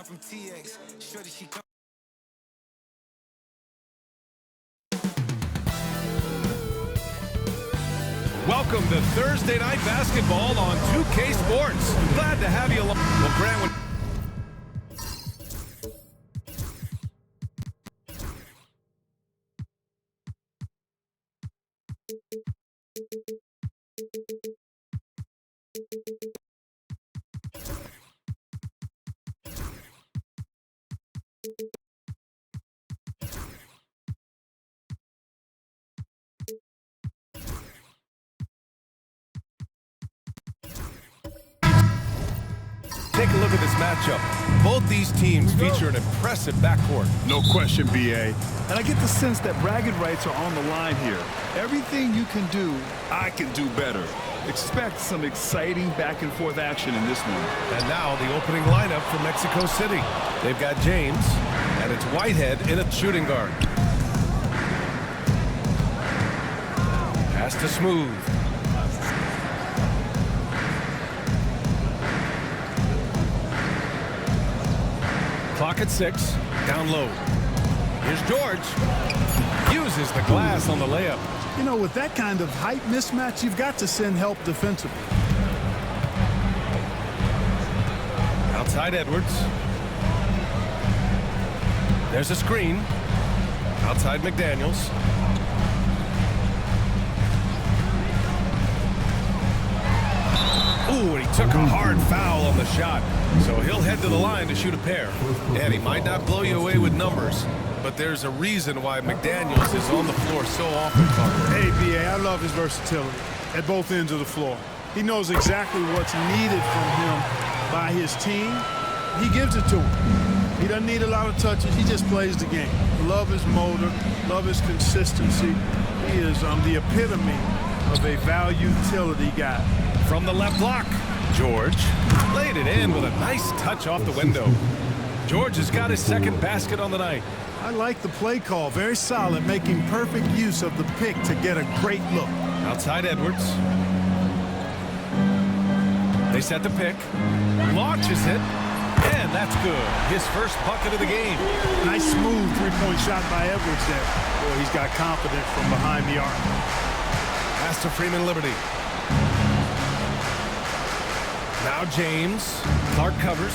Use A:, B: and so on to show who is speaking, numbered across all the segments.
A: from TX. Shorty, she come.
B: Welcome to Thursday Night Basketball on 2K Sports. Glad to have you along. Well, Grant, take a look at this matchup. Both these teams feature an impressive backcourt.
C: No question, BA. And I get the sense that bragging rights are on the line here. Everything you can do, I can do better. Expect some exciting back-and-forth action in this one.
B: And now the opening lineup for Mexico City. They've got James, and it's Whitehead in a shooting guard. Pass to Smooth. Clock at 6, down low. Here's George. Uses the glass on the layup.
D: You know, with that kind of height mismatch, you've got to send help defensively.
B: Outside Edwards. There's a screen. Outside McDaniels. Ooh, and he took a hard foul on the shot. So he'll head to the line to shoot a pair. And he might not blow you away with numbers, but there's a reason why McDaniels is on the floor so often, Carter.
D: Hey, B.A., I love his versatility at both ends of the floor. He knows exactly what's needed from him by his team. He gives it to him. He doesn't need a lot of touches. He just plays the game. Love his motor, love his consistency. He is the epitome of a value utility guy.
B: From the left block, George laid it in with a nice touch off the window. George has got his second basket on the night.
D: I like the play call. Very solid, making perfect use of the pick to get a great look.
B: Outside Edwards. They set the pick. Launches it. And that's good. His first bucket of the game.
D: Nice smooth three-point shot by Edwards there. Boy, he's got confidence from behind the arc.
B: Pass to Freeman Liberty. Now James. Clark covers.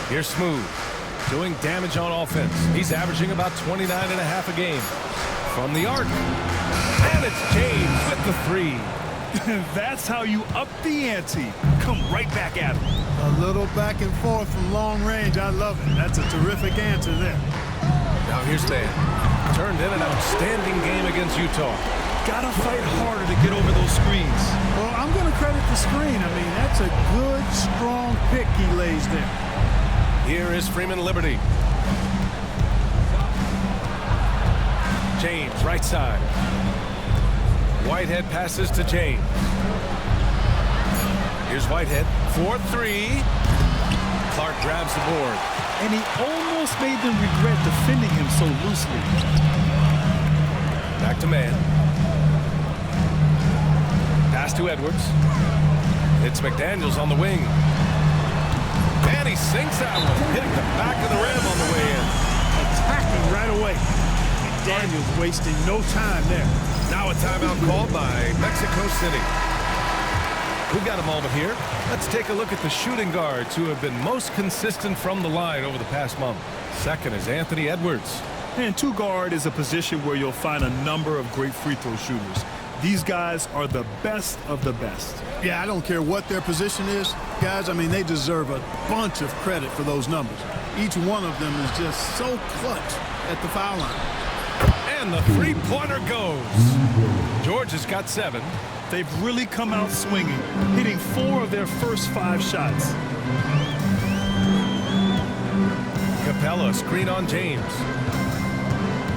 B: Here's Smooth. Doing damage on offense. He's averaging about 29.5 a game. From the arc. And it's James with the three.
C: That's how you up the ante. Come right back at him.
D: A little back and forth from long range. I love it. That's a terrific answer there.
B: Now here's Stan. Turned in an outstanding game against Utah.
C: Gotta fight harder to get over those screens.
D: Well, I'm going to credit the screen. I mean, that's a good, strong pick he lays there.
B: Here is Freeman Liberty. James, right side. Whitehead passes to James. Here's Whitehead. 4-3. Clark grabs the board.
C: And he almost made them regret defending him so loosely.
B: Back to man. Pass to Edwards. It's McDaniels on the wing. And he sinks that one, hitting the back of the rim on the way in.
D: Attacking right away. McDaniels wasting no time there.
B: Now a timeout called by Mexico City. We've got a moment here. Let's take a look at the shooting guards who have been most consistent from the line over the past month. Second is Anthony Edwards.
C: And two guard is a position where you'll find a number of great free throw shooters. These guys are the best of the best.
D: Yeah, I don't care what their position is, guys. I mean, they deserve a bunch of credit for those numbers. Each one of them is just so clutch at the foul line.
B: And the three-pointer goes. George has got 7.
C: They've really come out swinging, hitting 4 of their first 5 shots.
B: Capella, screen on James.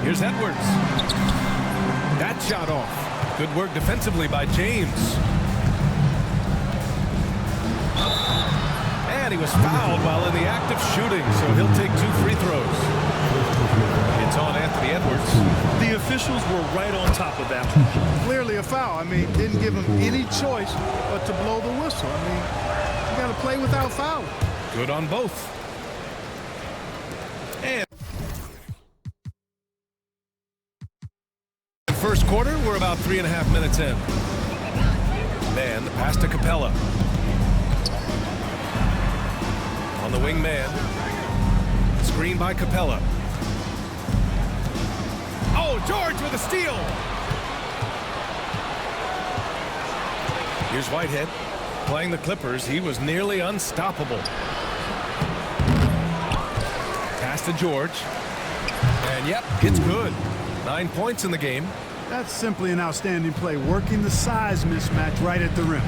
B: Here's Edwards. That shot off. Good work defensively by James. And he was fouled while in the act of shooting, so he'll take 2 free throws. It's on Anthony Edwards.
C: The officials were right on top of that one.
D: Clearly a foul. I mean, didn't give him any choice but to blow the whistle. I mean, you got to play play without fouling.
B: Good on both. And first quarter, we're about 3.5 minutes in. Man, the pass to Capella. On the wing man. Screen by Capella. Oh, George with a steal. Here's Whitehead. Playing the Clippers, he was nearly unstoppable. Pass to George. And yep, it's good. 9 points in the game.
D: That's simply an outstanding play, working the size mismatch right at the rim.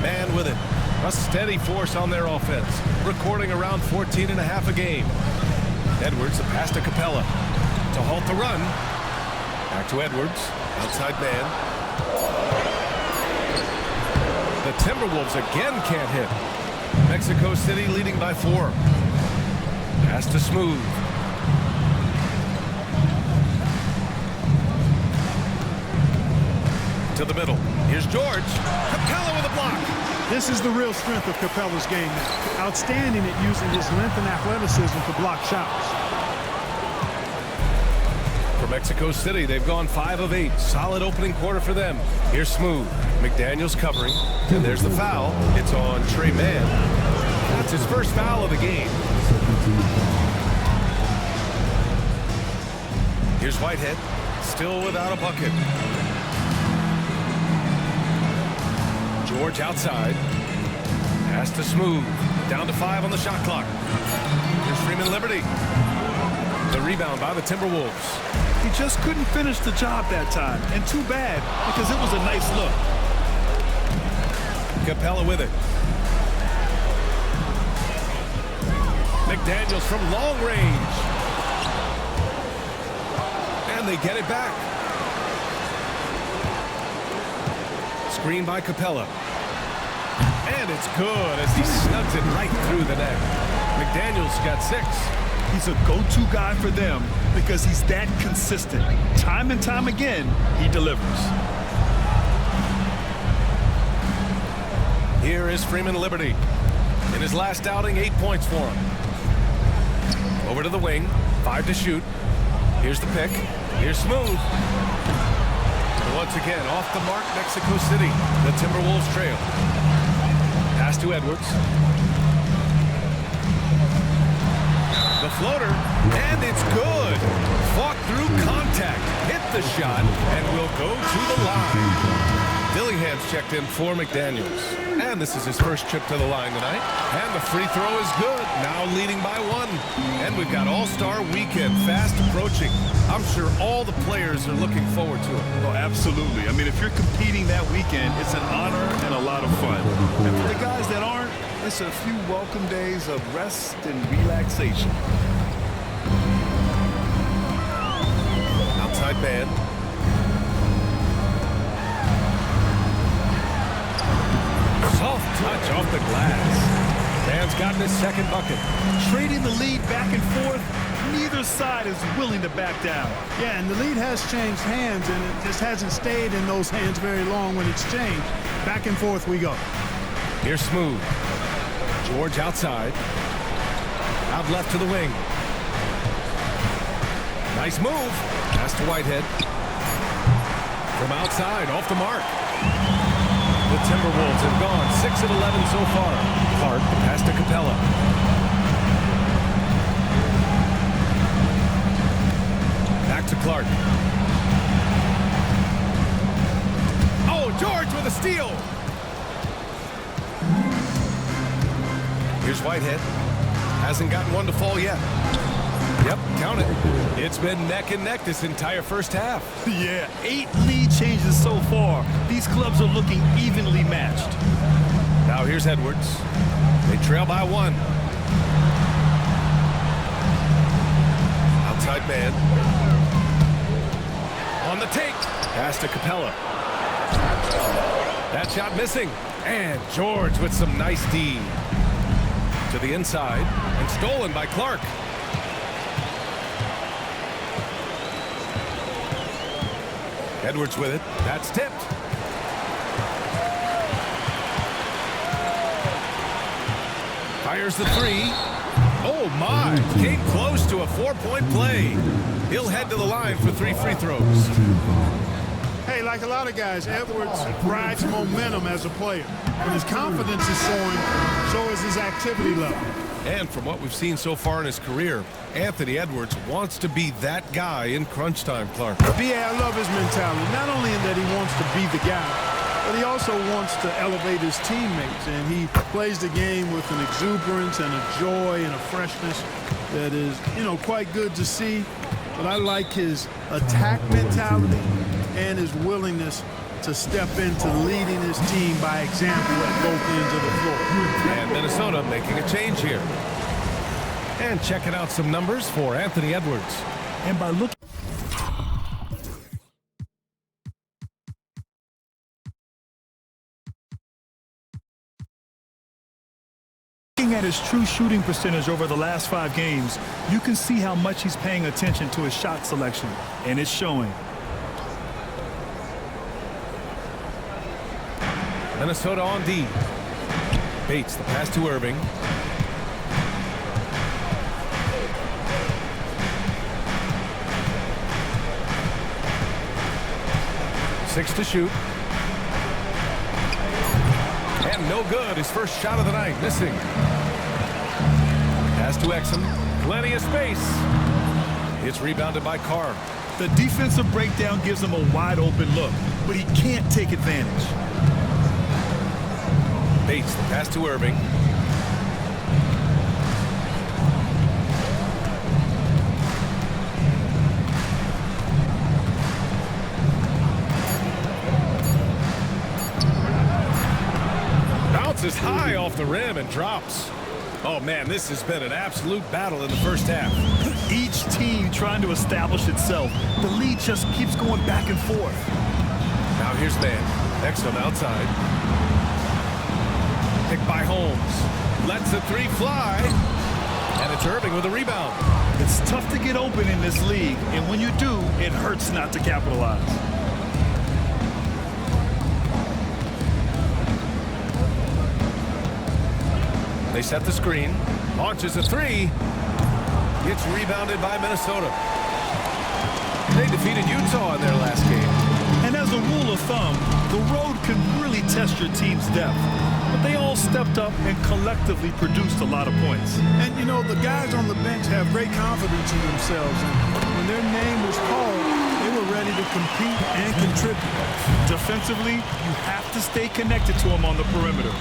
B: Man with it. A steady force on their offense, recording around 14.5 a game. Edwards, the pass to Capella. To halt the run. Back to Edwards. Outside man. The Timberwolves again can't hit. Mexico City leading by 4. Pass to Smooth. To the middle. Here's George. Capella with a block.
D: This is the real strength of Capella's game now. Outstanding at using his length and athleticism to block shots.
B: For Mexico City, they've gone 5 of 8. Solid opening quarter for them. Here's Smooth. McDaniels covering. And there's the foul. It's on Trey Mann. That's his first foul of the game. Here's Whitehead. Still without a bucket. George outside. Pass to Smooth. Down to 5 on the shot clock. Here's Freeman Liberty. The rebound by the Timberwolves.
C: He just couldn't finish the job that time. And too bad, because it was a nice look.
B: Capella with it. McDaniels from long range. And they get it back. Screen by Capella. And it's good as he snugs it right through the net. McDaniels got 6.
C: He's a go-to guy for them because he's that consistent. Time and time again, he delivers.
B: Here is Freeman Liberty. In his last outing, 8 points for him. Over to the wing. 5 to shoot. Here's the pick. Here's Smooth. And once again, off the mark, Mexico City. The Timberwolves trail. Pass to Edwards. The floater, and it's good. Fought through contact, hit the shot, and will go to the line. Dillingham's checked in for McDaniels. And this is his first trip to the line tonight. And the free throw is good, now leading by 1. And we've got All-Star Weekend fast approaching. I'm sure all the players are looking forward to it.
C: Oh, absolutely. I mean, if you're competing that weekend, it's an honor and a lot of fun. And for the guys that aren't, it's a few welcome days of rest and relaxation.
B: Outside man. Soft touch off the glass. Man's gotten his second bucket.
C: Trading the lead back and forth, neither side is willing to back down.
D: Yeah, and the lead has changed hands, and it just hasn't stayed in those hands very long when it's changed. Back and forth we go.
B: Here's Smooth. George outside. Out left to the wing. Nice move. Pass to Whitehead. From outside, off the mark. The Timberwolves have gone 6 of 11 so far. Clark, pass to Capella. Back to Clark. Oh, George with a steal. Here's Whitehead. Hasn't gotten one to fall yet. Yep, count it. It's been neck and neck this entire first half.
C: Yeah, 8 lead changes so far. These clubs are looking evenly matched.
B: Now here's Edwards. They trail by 1. Outside man. On the take. Pass to Capella. That shot missing. And George with some nice D. To the inside. And stolen by Clark. Edwards with it. That's tipped. Fires the three. Oh, my. Came close to a 4-point play. He'll head to the line for 3 free throws.
D: Hey, like a lot of guys, Edwards rides momentum as a player. When his confidence is soaring, so is his activity level.
B: And from what we've seen so far in his career, Anthony Edwards wants to be that guy in crunch time, Clark.
D: B.A., I love his mentality. Not only in that he wants to be the guy, but he also wants to elevate his teammates. And he plays the game with an exuberance and a joy and a freshness that is, quite good to see. But I like his attack mentality and his willingness to step into leading his team by example at both ends of the floor.
B: And Minnesota making a change here. And checking out some numbers for Anthony Edwards.
C: And by looking at his true shooting percentage over the last 5 games, you can see how much he's paying attention to his shot selection, and it's showing.
B: Minnesota on D. Bates, the pass to Irving. Six to shoot. And no good. His first shot of the night, missing. Pass to Exum. Plenty of space. It's rebounded by Carr.
C: The defensive breakdown gives him a wide open look, but he can't take advantage.
B: Bates, the pass to Irving. Bounces high off the rim and drops. Oh, man, this has been an absolute battle in the first half.
C: Each team trying to establish itself. The lead just keeps going back and forth.
B: Now here's man. Exum outside. Picked by Holmes. Lets the three fly. And it's Irving with a rebound.
C: It's tough to get open in this league, and when you do, it hurts not to capitalize.
B: They set the screen. Launches a three. Gets rebounded by Minnesota. They defeated Utah in their last game.
C: And as a rule of thumb, the road can really test your team's depth. But they all stepped up and collectively produced a lot of points.
D: And, the guys on the bench have great confidence in themselves. And when their name was called, they were ready to compete and contribute.
C: Defensively, you have to stay connected to them on the perimeter.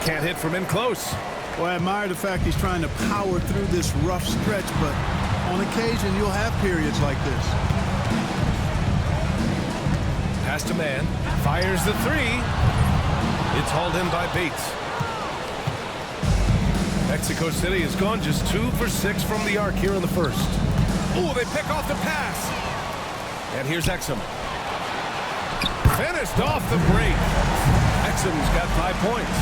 B: Can't hit from in close.
D: Well, I admire the fact he's trying to power through this rough stretch, but on occasion you'll have periods like this.
B: Pass to man. Fires the three. It's hauled in by Bates. Mexico City has gone just 2 for 6 from the arc here in the first. Oh, they pick off the pass. And here's Exum. Finished off the break. Exum's got 5 points.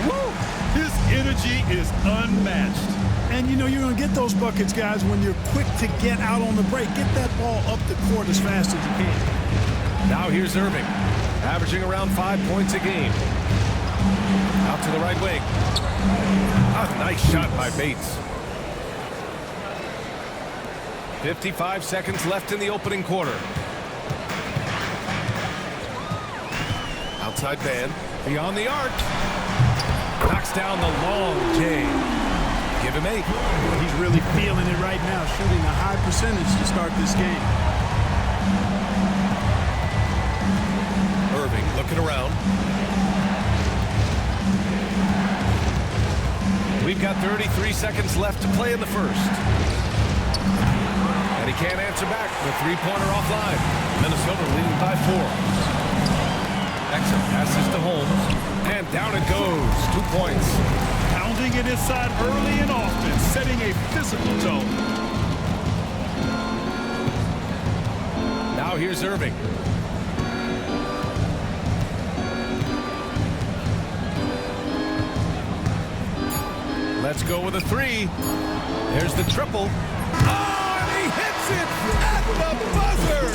C: Woo! His energy is unmatched.
D: And you're going to get those buckets, guys, when you're quick to get out on the break. Get that ball up the court as fast as you can.
B: Now here's Irving, averaging around 5 points a game. Out to the right wing. A nice shot by Bates. 55 seconds left in the opening quarter. Outside man, beyond the arc. Knocks down the long J. Give him 8.
D: He's really feeling it right now, shooting a high percentage to start this game.
B: Irving looking around. We've got 33 seconds left to play in the first. And he can't answer back. The three-pointer offline. Minnesota leading by 4. Exum passes to Holmes. And down it goes. 2 points.
C: Pounding it inside early and often, setting a physical tone.
B: Now here's Irving. Let's go with a 3. There's the triple. Oh, and he hits Makes it at the buzzer!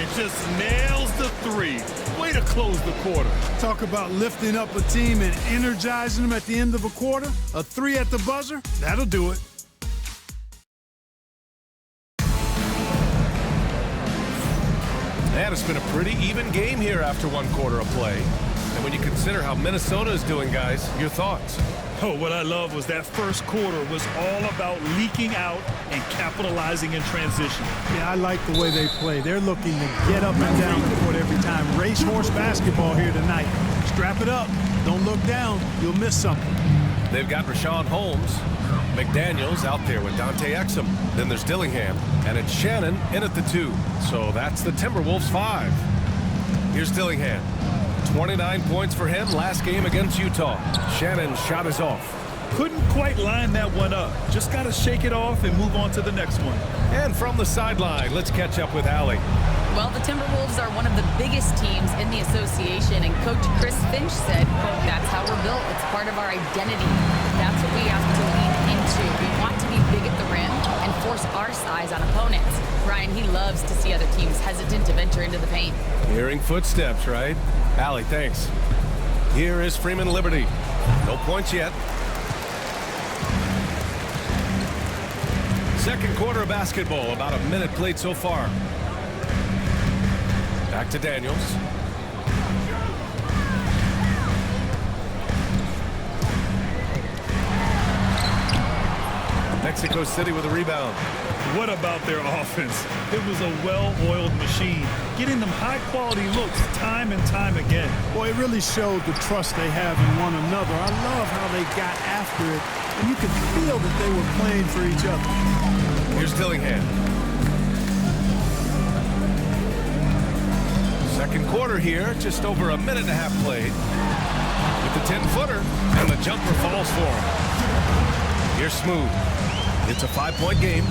C: And just nails the three. Way to close the quarter.
D: Talk about lifting up a team and energizing them at the end of a quarter. A three at the buzzer, that'll do it.
B: And it's been a pretty even game here after one quarter of play. And when you consider how Minnesota is doing, guys, your thoughts?
C: Oh, what I love was that first quarter was all about leaking out and capitalizing in transition.
D: Yeah, I like the way they play. They're looking to get up and down the court every time. Racehorse basketball here tonight. Strap it up. Don't look down. You'll miss something.
B: They've got Rashawn Holmes. McDaniels out there with Dante Exum. Then there's Dillingham. And it's Shannon in at the 2. So that's the Timberwolves 5. Here's Dillingham. 29 points for him last game against Utah. Shannon's shot is off.
C: Couldn't quite line that one up. Just got to shake it off and move on to the next one.
B: And from the sideline, let's catch up with Allie.
E: Well, the Timberwolves are one of the biggest teams in the association, and Coach Chris Finch said, quote, "That's how we're built. It's part of our identity. That's what we have to lean into. We want to be big at the rim and force our size on opponents." Ryan, he loves to see other teams hesitant to venture into the paint.
B: Hearing footsteps, right? Allie, thanks. Here is Freeman Liberty. No points yet. Second quarter of basketball, about a minute played so far. Back to Daniels. Mexico City with a rebound.
C: What about their offense? It was a well-oiled machine, getting them high-quality looks time and time again.
D: Boy, it really showed the trust they have in one another. I love how they got after it, and you could feel that they were playing for each other.
B: Here's Dillingham. Second quarter here, just over a minute and a half played. With the 10-footer, and the jumper falls for him. Here's Smooth. It's a 5-point game.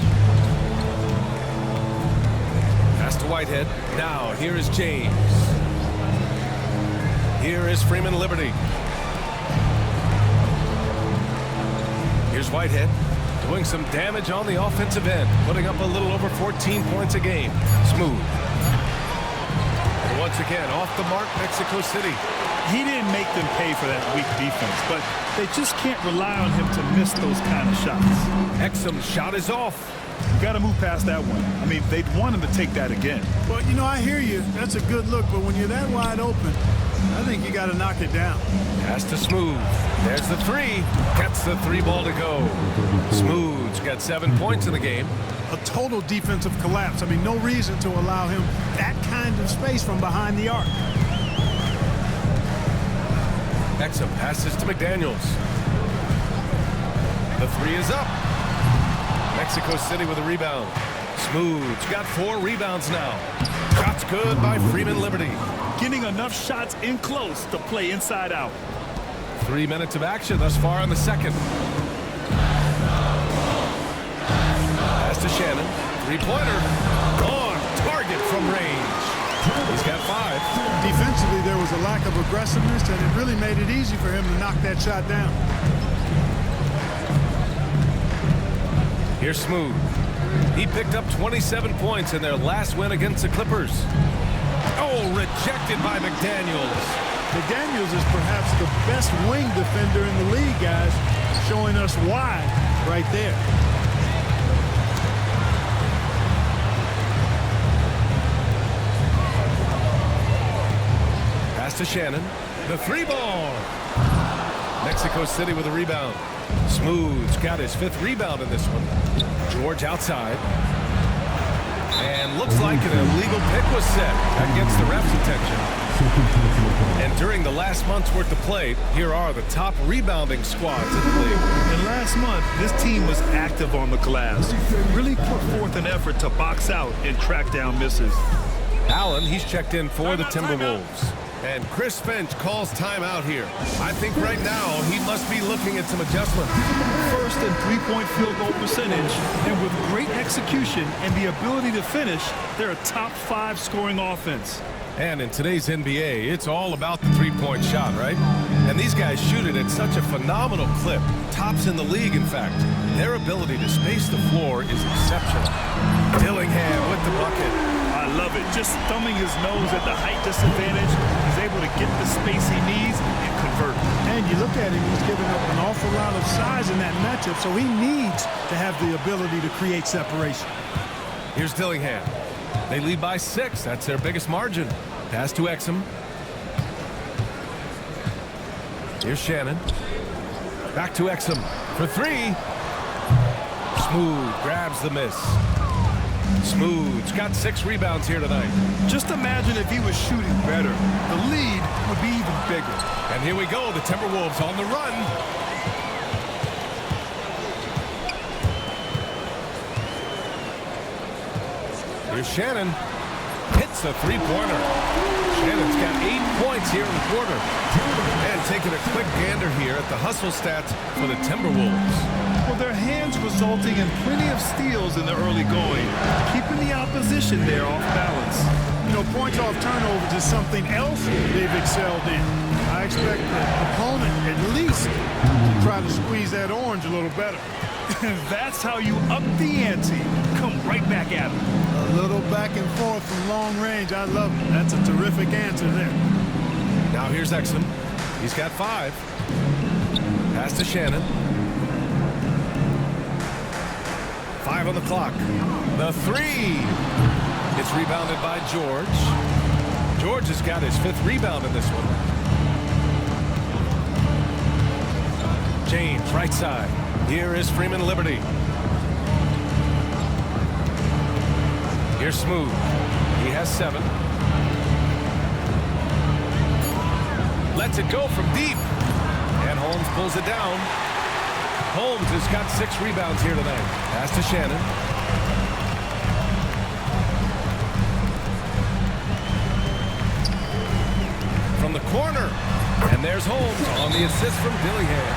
B: Pass to Whitehead. Now, here is James. Here is Freeman Liberty. Here's Whitehead. Doing some damage on the offensive end. Putting up a little over 14 points a game. Smooth. And once again, off the mark, Mexico City.
C: He didn't make them pay for that weak defense, but they just can't rely on him to miss those kind of shots.
B: Exum's shot is off.
C: Got to move past that one. I mean, they'd want him to take that again.
D: Well, you know, I hear you. That's a good look, but when you're that wide open, I think you got to knock it down.
B: Pass to Smooth. There's the 3. Gets the 3 ball to go. Smooth's got 7 points in the game.
D: A total defensive collapse. I mean, no reason to allow him that kind of space from behind the arc.
B: Exum passes to McDaniels. The 3 is up. Mexico City with a rebound. Smooth's got 4 rebounds now. Shots good by Freeman Liberty.
C: Getting enough shots in close to play inside out.
B: 3 minutes of action thus far in the second. Pass to Shannon. 3-pointer. On target from range. He's got 5.
D: Defensively, there was a lack of aggressiveness, and it really made it easy for him to knock that shot down.
B: Here's Smooth. He picked up 27 points in their last win against the Clippers. Oh, rejected by McDaniels.
D: McDaniels is perhaps the best wing defender in the league, guys, showing us why right there.
B: Pass to Shannon. The 3 ball. Mexico City with a rebound. Smooth's got his 5th rebound in this one. George outside. And looks like an illegal pick was set. That gets the ref's attention. And during the last month's worth of play, here are the top rebounding squads in the league.
C: And last month, this team was active on the glass. Really put forth an effort to box out and track down misses.
B: Allen, he's checked in for the Timberwolves. And Chris Finch calls timeout here. I think right now he must be looking at some adjustments.
C: First and 3-point field goal percentage, and with great execution and the ability to finish, they're a top 5 scoring offense.
B: And in today's NBA, it's all about the 3-point shot, right? And these guys shoot it at such a phenomenal clip. Tops in the league, in fact. Their ability to space the floor is exceptional. Dillingham with the bucket.
C: I love it. Just thumbing his nose at the height disadvantage. He's able to get the space he needs and convert.
D: And you look at him, he's giving up an awful lot of size in that matchup, so he needs to have the ability to create separation.
B: Here's Dillingham. They lead by 6. That's their biggest margin. Pass to Exum. Here's Shannon. Back to Exum for 3. Smooth grabs the miss. Smooth's got 6 rebounds here tonight.
C: Just imagine if he was shooting better. The lead would be even bigger.
B: And here we go. The Timberwolves on the run. Here's Shannon. Hits a three-pointer. Shannon's got 8 points here in the quarter. And taking a quick gander here at the hustle stats for the Timberwolves.
C: Well, their hands resulting in plenty of steals in the early going, keeping the opposition there off balance.
D: You know, points off turnovers is something else they've excelled in. I expect the opponent at least to try to squeeze that orange a little better.
C: That's how you up the ante. Come right back at him.
D: A little back and forth from long range. I love it. That's a terrific answer there.
B: Now here's Exum. He's got 5. Pass to Shannon. 5 on the clock. The 3. It's rebounded by George. George has got his 5th rebound in this one. James, right side. Here is Freeman Liberty. Here's Smooth. He has 7. Lets it go from deep. And Holmes pulls it down. Holmes has got 6 rebounds here tonight. Pass to Shannon. From the corner. And there's Holmes on the assist from Dillingham.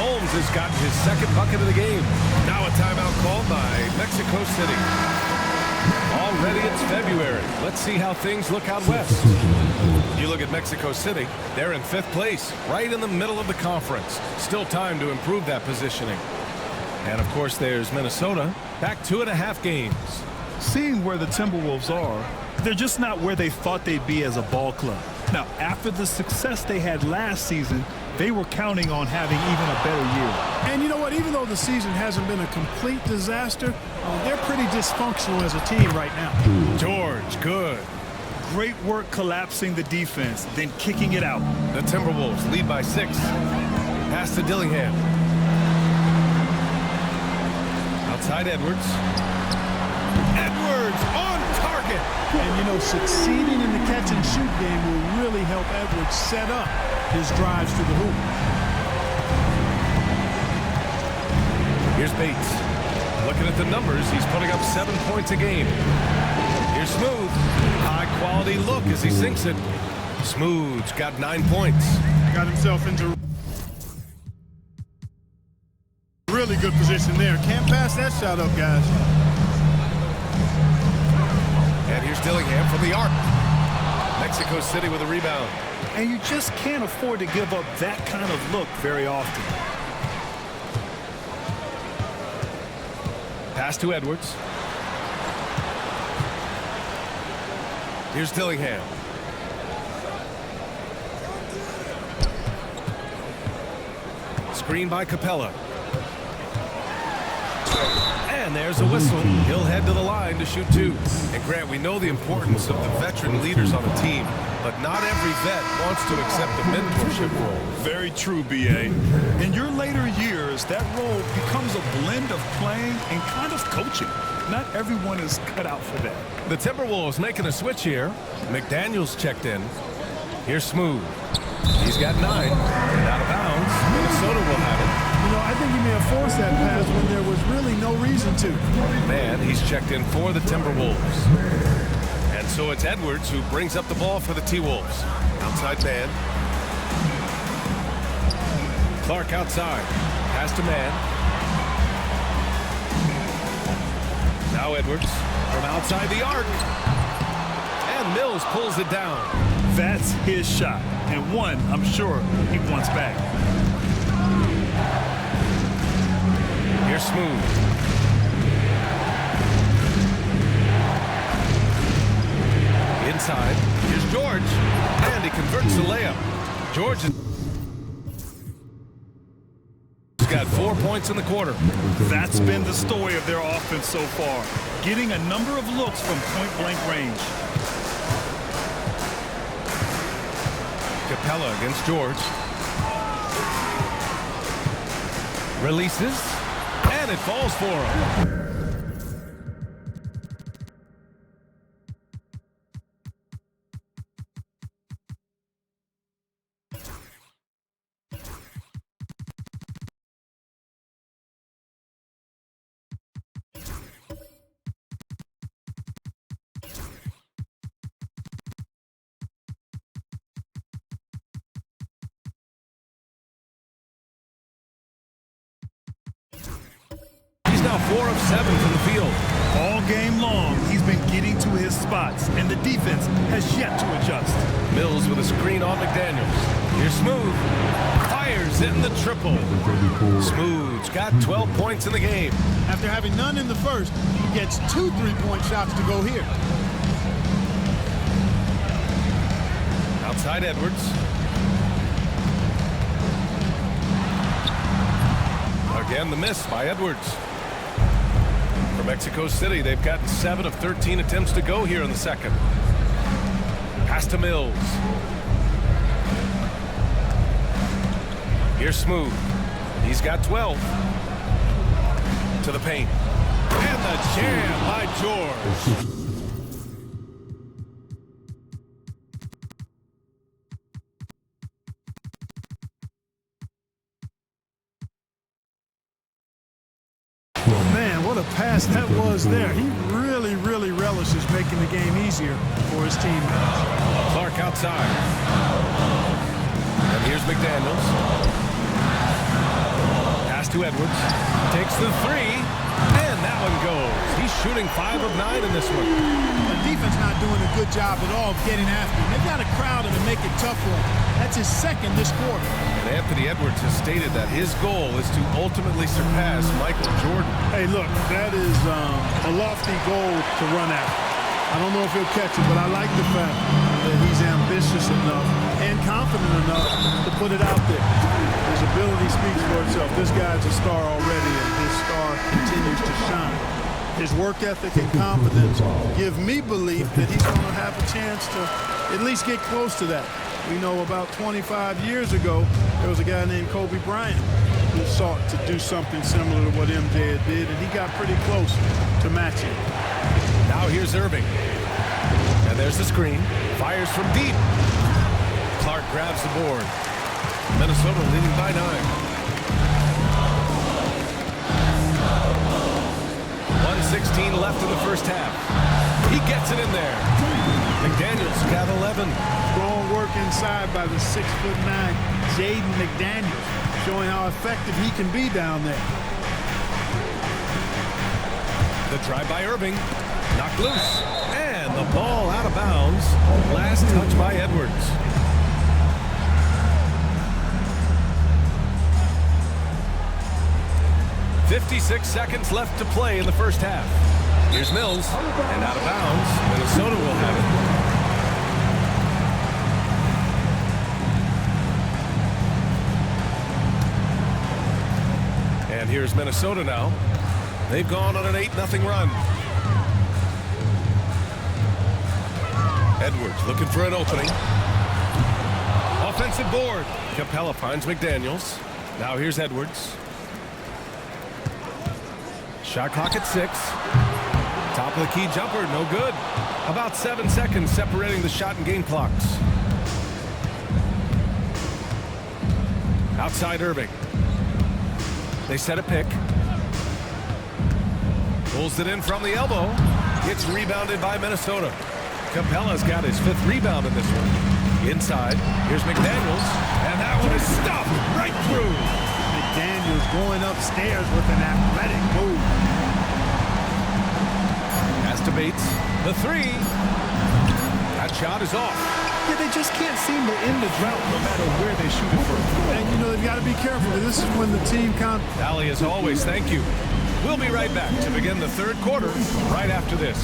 B: Holmes has gotten his 2nd bucket of the game. Now a timeout called by Mexico City. Already it's February. Let's see how things look out west. You look at Mexico City, they're in 5th place, right in the middle of the conference. Still time to improve that positioning. And of course there's Minnesota, back 2.5 games.
C: Seeing where the Timberwolves are, they're just not where they thought they'd be as a ball club. Now, after the success they had last season, they were counting on having even a better year.
D: And you know what? Even though the season hasn't been a complete disaster, they're pretty dysfunctional as a team right now.
B: George, good.
C: Great work collapsing the defense, then kicking it out.
B: The Timberwolves lead by 6. Pass to Dillingham. Outside Edwards. Edwards on target.
D: And, you know, succeeding in the catch-and-shoot game will really help Edwards set up his drives to the hoop.
B: Here's Bates. Looking at the numbers, he's putting up 7 points a game. Here's Smooth. High-quality look as he sinks it. Smooth's got 9 points.
D: Got himself into really good position there. Can't pass that shot up, guys.
B: And here's Dillingham from the arc. Mexico City with a rebound.
C: And you just can't afford to give up that kind of look very often.
B: Pass to Edwards. Here's Dillingham. Screen by Capella. And there's a whistle. He'll head to the line to shoot 2. And Grant, we know the importance of the veteran leaders on the team, but not every vet wants to accept a mentorship role.
C: Very true, B.A. In your later years, that role becomes a blend of playing and kind of coaching. Not everyone is cut out for that.
B: The Timberwolves making a switch here. McDaniels checked in. Here's Smooth. He's got 9. And out of bounds. Minnesota will have it.
D: You know, I think he may have forced that pass when there was really no reason to.
B: Man, he's checked in for the Timberwolves. And so it's Edwards who brings up the ball for the T-Wolves. Outside man. Clark outside. Pass to man. Now Edwards from outside the arc. And Mills pulls it down.
C: That's his shot, and one I'm sure he wants back.
B: Here's Smooth. Inside. Here's George. And he converts the layup. George has got 4 points in the quarter.
C: That's been the story of their offense so far. Getting a number of looks from point-blank range.
B: Capella against George. Releases. And it falls for him. Now 4 of 7 from the field.
C: All game long, he's been getting to his spots, and the defense has yet to adjust.
B: Mills with a screen on McDaniels. Here's Smooth. Fires in the triple. Smooth's got 12 points in the game.
D: After having none in the first, he gets 2 3-point shots to go here.
B: Outside Edwards. Again, the miss by Edwards. For Mexico City, they've gotten 7 of 13 attempts to go here in the second. Pass to Mills. Here's Smooth. He's got 12. To the paint. And the jam by George.
D: Man, what a pass that was there. He really relishes making the game easier for his teammates.
B: Clark outside. And here's McDaniels. Pass to Edwards. Takes the 3. And that one goes. He's shooting 5 of 9 in this one.
D: The defense not doing a good job at all of getting after him. They've got to crowd him and make it tough for him. That's his second this quarter.
B: And Anthony Edwards has stated that his goal is to ultimately surpass Michael Jordan.
D: Hey, look, that is a lofty goal to run after. I don't know if he'll catch it, but I like the fact that he's ambitious enough and confident enough to put it out there. His ability speaks for itself. This guy's a star already, and his star continues to shine. His work ethic and confidence give me belief that he's going to have a chance to at least get close to that. We know about 25 years ago, there was a guy named Kobe Bryant who sought to do something similar to what MJ did, and he got pretty close to matching.
B: Now here's Irving. And there's the screen. Fires from deep. Clark grabs the board. Minnesota leading by 9. 1:16 left in the first half. He gets it in there. McDaniels got 11.
D: Strong work inside by the 6'9" Jaden McDaniels, showing how effective he can be down there.
B: The drive by Irving. Knocked loose. And the ball out of bounds. Last touch by Edwards. .56 seconds left to play in the first half. Here's Mills. And out of bounds. Minnesota will have it. And here's Minnesota now. They've gone on an 8-0 run. Edwards looking for an opening. Offensive board. Capella finds McDaniels. Now here's Edwards. Shot clock at 6. Top of the key jumper, no good. About 7 seconds separating the shot and game clocks. Outside Irving. They set a pick. Pulls it in from the elbow. It's rebounded by Minnesota. Capella's got his 5th rebound in this one. Inside, here's McDaniels. And that one is stuffed right through.
D: McDaniels going upstairs with an athletic move.
B: Pass to Bates. The 3. That shot is off.
C: Yeah, they just can't seem to end the drought no matter where they shoot it from.
D: And, you know, they've got to be careful. This is when the team
B: Ali, as always, thank you. We'll be right back to begin the third quarter right after this.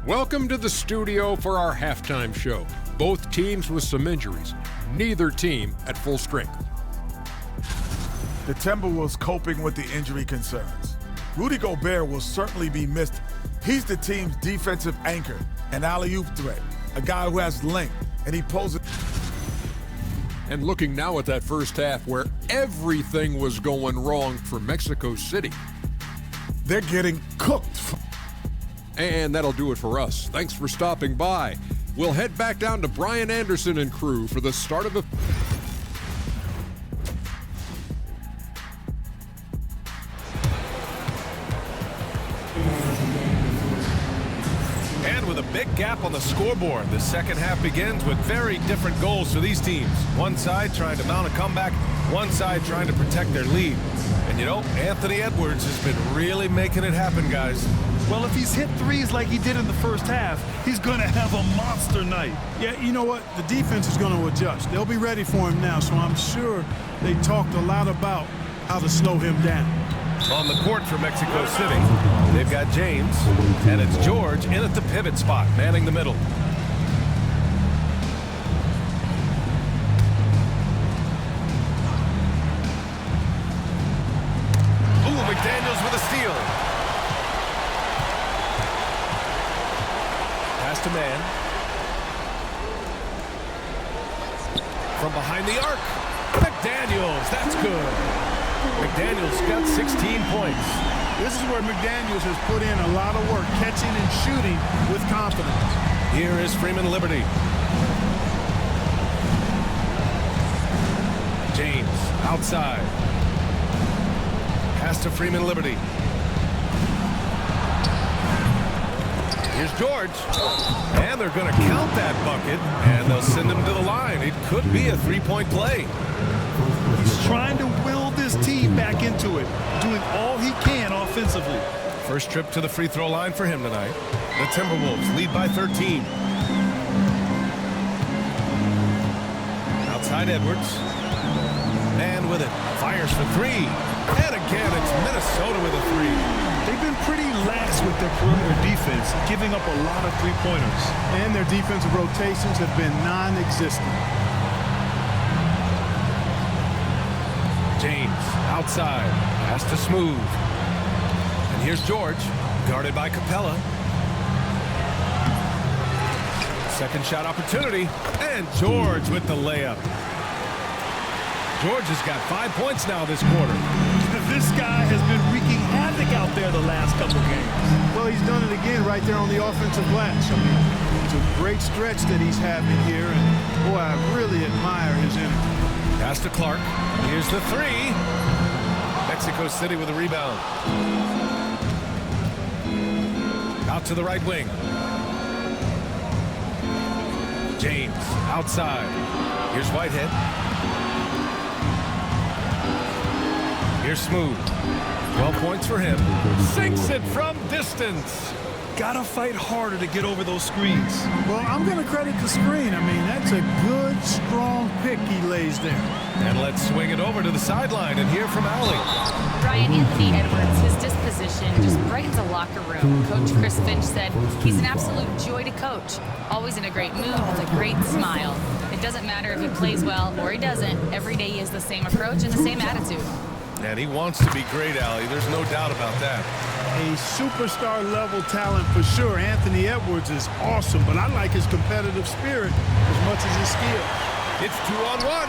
F: Welcome to the studio for our halftime show. Both teams with some injuries. Neither team at full strength.
G: The Timberwolves coping with the injury concerns. Rudy Gobert will certainly be missed. He's the team's defensive anchor, an alley-oop threat, a guy who has length, and he poses.
F: And looking now at that first half where everything was going wrong for Mexico City.
G: They're getting cooked.
F: And that'll do it for us. Thanks for stopping by. We'll head back down to Brian Anderson and crew for the start of the...
B: And with a big gap on the scoreboard, the second half begins with very different goals for these teams. One side trying to mount a comeback, one side trying to protect their lead. And you know, Anthony Edwards has been really making it happen, guys.
C: Well, if he's hit threes like he did in the first half, he's going to have a monster night.
D: Yeah, you know what? The defense is going to adjust. They'll be ready for him now, so I'm sure they talked a lot about how to slow him down.
B: On the court for Mexico City, they've got James, and it's George in at the pivot spot, manning the middle. Ooh, McDaniels with a steal. Pass to man. From behind the arc. McDaniels, that's good. McDaniels got 16 points.
D: This is where McDaniels has put in a lot of work, catching and shooting with confidence.
B: Here is Freeman Liberty. James, outside. Pass to Freeman Liberty. Here's George. And they're going to count that bucket, and they'll send him to the line. It could be a three-point play.
C: He's trying to will this team back into it, doing all he can offensively.
B: First trip to the free throw line for him tonight. The Timberwolves lead by 13. Outside Edwards. And with it, fires for three. And again, it's Minnesota with a three.
C: They've been pretty lax with their perimeter defense, giving up a lot of three-pointers.
D: And their defensive rotations have been non-existent.
B: James, outside, pass to Smooth. And here's George, guarded by Capella. Second shot opportunity, and George with the layup. George has got 5 points now this quarter.
C: This guy has been wreaking havoc out there the last couple games.
D: Well, he's done it again right there on the offensive glass. I mean, it's a great stretch that he's having here, and boy, I really admire his energy.
B: Pass to Clark. Here's the three. Mexico City with a rebound. Out to the right wing. James outside. Here's Whitehead. Here's Smooth. 12 points for him. Sinks it from distance.
C: Gotta fight harder to get over those screens.
D: Well, I'm going to credit the screen. I mean, that's a good, strong pick he lays there.
B: And let's swing it over to the sideline and hear from Ali.
E: Brian, Anthony Edwards, his disposition just brightens a locker room. Coach Chris Finch said he's an absolute joy to coach. Always in a great mood with a great smile. It doesn't matter if he plays well or he doesn't. Every day he has the same approach and the same attitude.
B: And he wants to be great, Ali. There's no doubt about that.
D: A superstar-level talent for sure. Anthony Edwards is awesome, but I like his competitive spirit as much as his skill.
B: It's 2-on-1.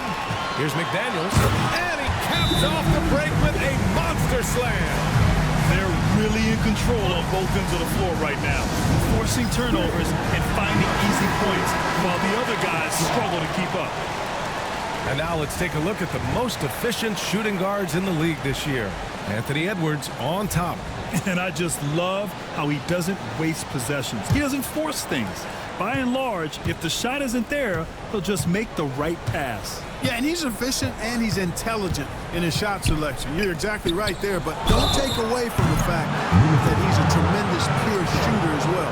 B: Here's McDaniels. And he caps off the break with a monster slam.
C: They're really in control on both ends of the floor right now, forcing turnovers and finding easy points while the other guys struggle to keep up.
B: And now let's take a look at the most efficient shooting guards in the league this year. Anthony Edwards on top.
C: And I just love how he doesn't waste possessions. He doesn't force things. By and large, if the shot isn't there, he'll just make the right pass.
D: Yeah, and he's efficient and he's intelligent in his shot selection. You're exactly right there, but don't take away from the fact that he's a tremendous pure shooter as well.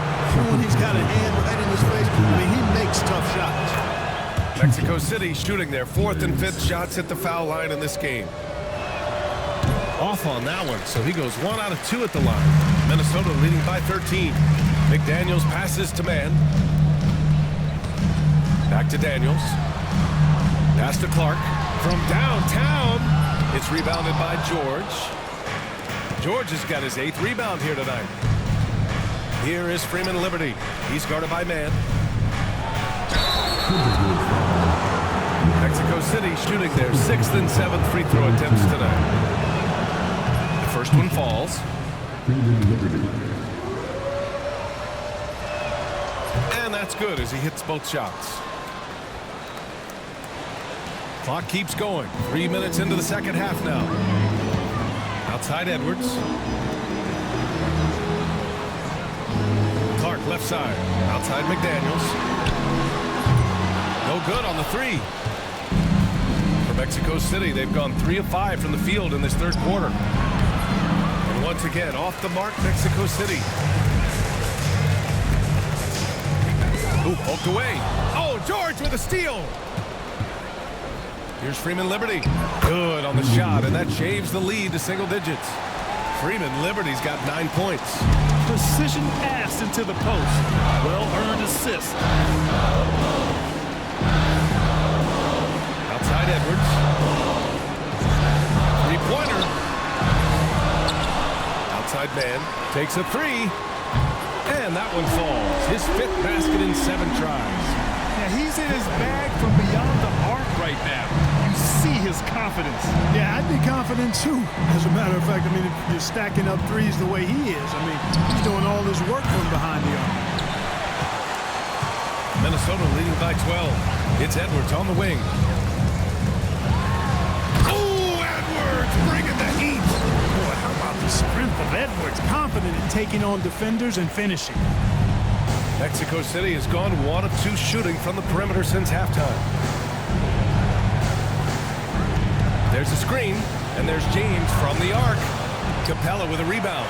D: When he's got a hand right in his face, I mean, he makes tough shots.
B: Mexico City shooting their 4th and 5th shots at the foul line in this game. Off on that one, so he goes 1 out of 2 at the line. Minnesota leading by 13. McDaniels passes to Mann. Back to Daniels. Pass to Clark. From downtown, it's rebounded by George. George has got his 8th rebound here tonight. Here is Freeman Liberty. He's guarded by Mann. Mexico City shooting their 6th and 7th free throw attempts tonight. The first one falls. And that's good as he hits both shots. Clock keeps going. 3 minutes into the second half now. Outside Edwards. Clark left side. Outside McDaniels. No good on the 3. For Mexico City, they've gone 3 of 5 from the field in this third quarter. And once again, off the mark, Mexico City. Ooh, poked away. Oh, George with a steal. Here's Freeman Liberty. Good on the shot, and that shaves the lead to single digits. Freeman Liberty's got 9 points.
C: Precision pass into the post. Well-earned assist.
B: Outside Edwards. Three-pointer. Outside man. Takes a 3. And that one falls. His 5th basket in 7 tries.
C: Yeah, he's in his bag from beyond the arc right now. You see his confidence.
D: Yeah, I'd be confident too. As a matter of fact, I mean, if you're stacking up threes the way he is, I mean, he's doing all this work from behind the arc.
B: Minnesota leading by 12. It's Edwards on the wing. Oh, Edwards bringing the heat.
D: Boy, how about the strength of Edwards? Confident in taking on defenders and finishing.
B: Mexico City has gone 1 of 2 shooting from the perimeter since halftime. There's a screen, and there's James from the arc. Capella with a rebound.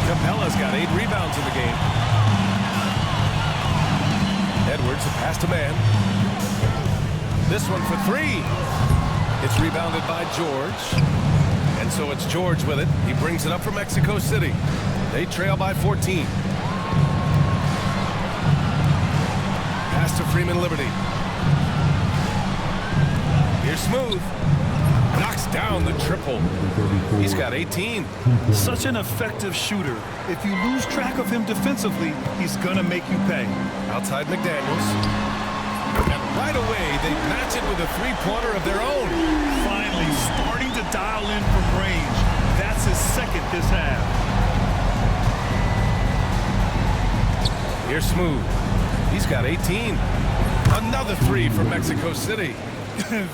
B: Capella's got 8 rebounds in the game. Edwards, a pass to man. This one for 3. It's rebounded by George. And so it's George with it. He brings it up for Mexico City. They trail by 14. Pass to Freeman Liberty. Here's Smooth. Knocks down the triple. He's got 18.
C: Such an effective shooter. If you lose track of him defensively, he's gonna make you pay.
B: Outside McDaniels. And right away, they match it with a 3-pointer of their own.
C: Finally, starting to dial in from range. That's his 2nd this half.
B: Here's Smooth. He's got 18. Another 3 for Mexico City.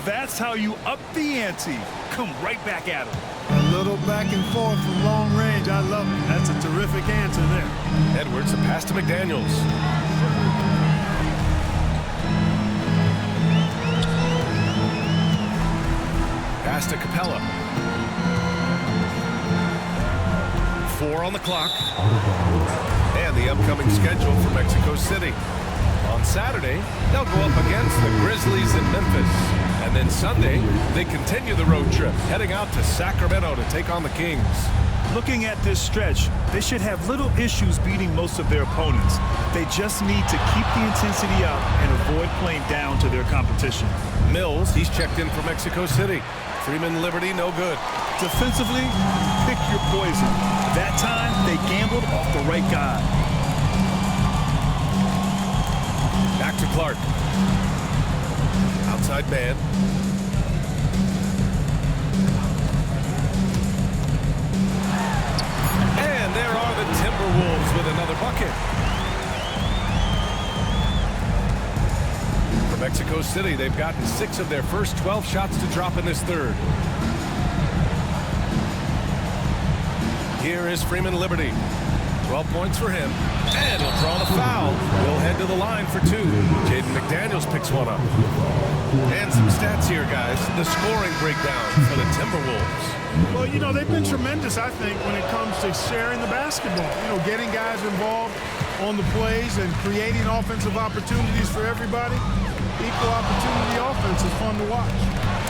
C: That's how you up the ante. Come right back at him.
D: A little back and forth from long range. I love it. That's a terrific answer there.
B: Edwards, a pass to McDaniels. Pass to Capella. 4 on the clock. And the upcoming schedule for Mexico City. On Saturday, they'll go up against the Grizzlies in Memphis. And then Sunday, they continue the road trip, heading out to Sacramento to take on the Kings.
C: Looking at this stretch, they should have little issues beating most of their opponents. They just need to keep the intensity up and avoid playing down to their competition.
B: Mills, he's checked in for Mexico City. Freeman Liberty, no good.
C: Defensively, pick your poison. That time, they gambled off the right guy.
B: Back to Clark. Outside man. And there are the Timberwolves with another bucket. For Mexico City, they've gotten 6 of their first 12 shots to drop in this third. Here is Freeman Liberty. 12 points for him. And he'll draw the foul. He'll head to the line for 2. Jaden McDaniels picks one up. And some stats here, guys. The scoring breakdown for the Timberwolves.
D: Well, you know, they've been tremendous, I think, when it comes to sharing the basketball. You know, getting guys involved on the plays and creating offensive opportunities for everybody. Equal opportunity offense is fun to watch.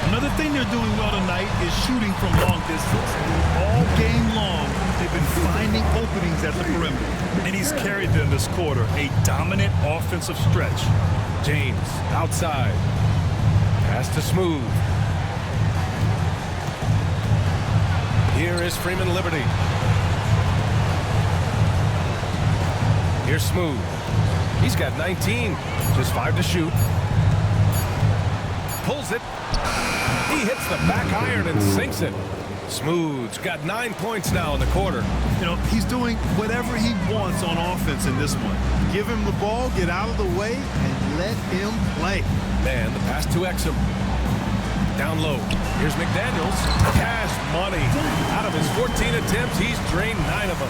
C: Another thing they're doing well tonight is shooting from long distance. All game long, they've been finding openings at the perimeter. And he's carried them this quarter, a dominant offensive stretch.
B: James outside. Pass to Smooth. Here is Freeman Liberty. Here's Smooth. He's got 19. Just 5 to shoot. Pulls it. He hits the back iron and sinks it. Smooth's got 9 points now in the quarter.
C: You know, he's doing whatever he wants on offense in this one.
D: Give him the ball, get out of the way, and let him play.
B: Man, the pass to Exum. Down low. Here's McDaniels. Cash money. Out of his 14 attempts, he's drained 9 of them.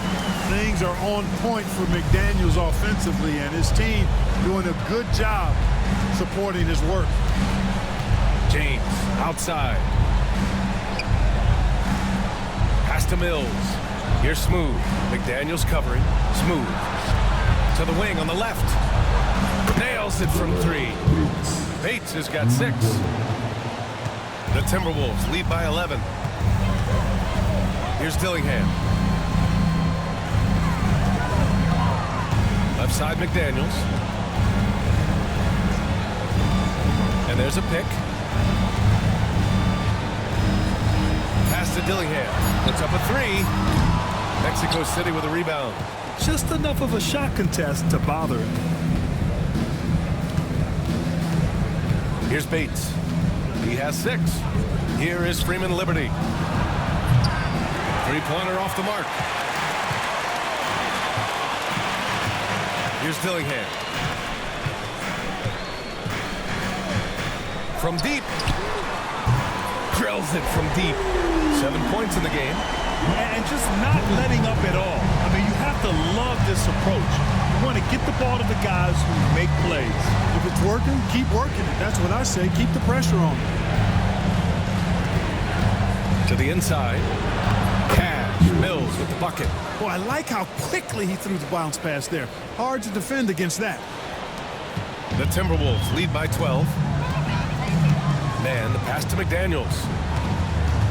D: Things are on point for McDaniels offensively, and his team doing a good job supporting his work.
B: James outside. Pass to Mills. Here's Smooth. McDaniels covering. Smooth. To the wing on the left. Nails it from 3. Bates has got 6. The Timberwolves lead by 11. Here's Dillingham. Left side McDaniels. And there's a pick. Pass to Dillingham. Puts up a 3. Mexico City with a rebound.
C: Just enough of a shot contest to bother him.
B: Here's Bates. He has 6. Here is Freeman Liberty. 3-pointer off the mark. Here's Dillingham. From deep. Drills it from deep. 7 points in the game.
C: And just not letting up at all. I mean, you have to love this approach. You want to get the ball to the guys who make plays.
D: If it's working, keep working it. That's what I say. Keep the pressure on.
B: To the inside. Cash. Mills with the bucket.
D: Boy, I like how quickly he threw the bounce pass there. Hard to defend against that.
B: The Timberwolves lead by 12. Man, the pass to McDaniels.